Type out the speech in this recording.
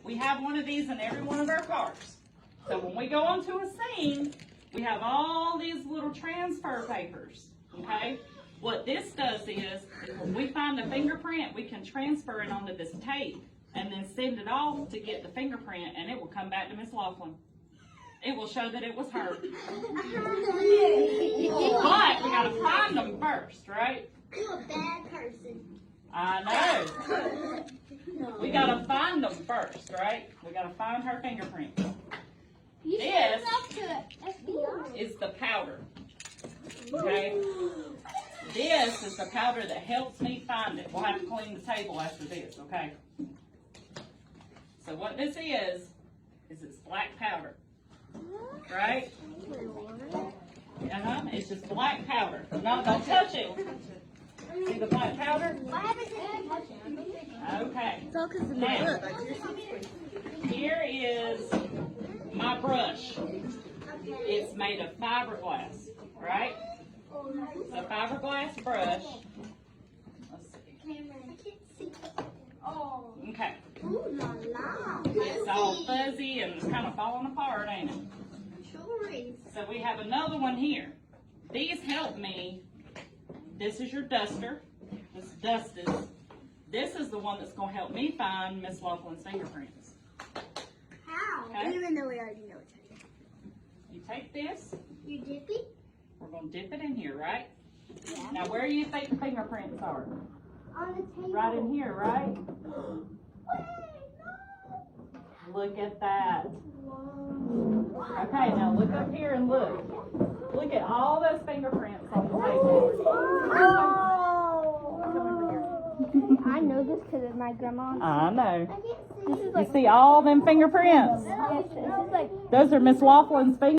we have one of these in every one of our cars. So when we go onto a scene, we have all these little transfer papers, okay? What this does is, when we find a fingerprint, we can transfer it onto this tape and then send it off to get the fingerprint, and it will come back to Miss Loflin. It will show that it was her. But we gotta find them first, right? You're a bad person. I know. We gotta find them first, right? We gotta find her fingerprint. This is the powder. Okay? This is the powder that helps me find it. We'll have to clean the table after this, okay? So what this is it's black powder. Right? It's just black powder. No, don't touch it. See the black powder? Okay. Now, here is my brush. It's made of fiberglass, right? So fiberglass brush. Let's see. Okay. It's all fuzzy and it's kind of falling apart, ain't it? So we have another one here. These help me. This is your duster. This is the one that's going to help me find Miss Loflin's fingerprints. How? Okay. Even though we already know it's her. You take this. You dip it? We're going to dip it in here, right? Yeah. Now, where do you think the fingerprints are? On the table. Right in here, right? Wait, no. Look at that. Whoa. Okay, now look up here and look. Look at all those fingerprints on the table. I know this because of my grandma. I know. This is You see all them fingerprints? yes, this is like Those are Miss Loflin's fingers.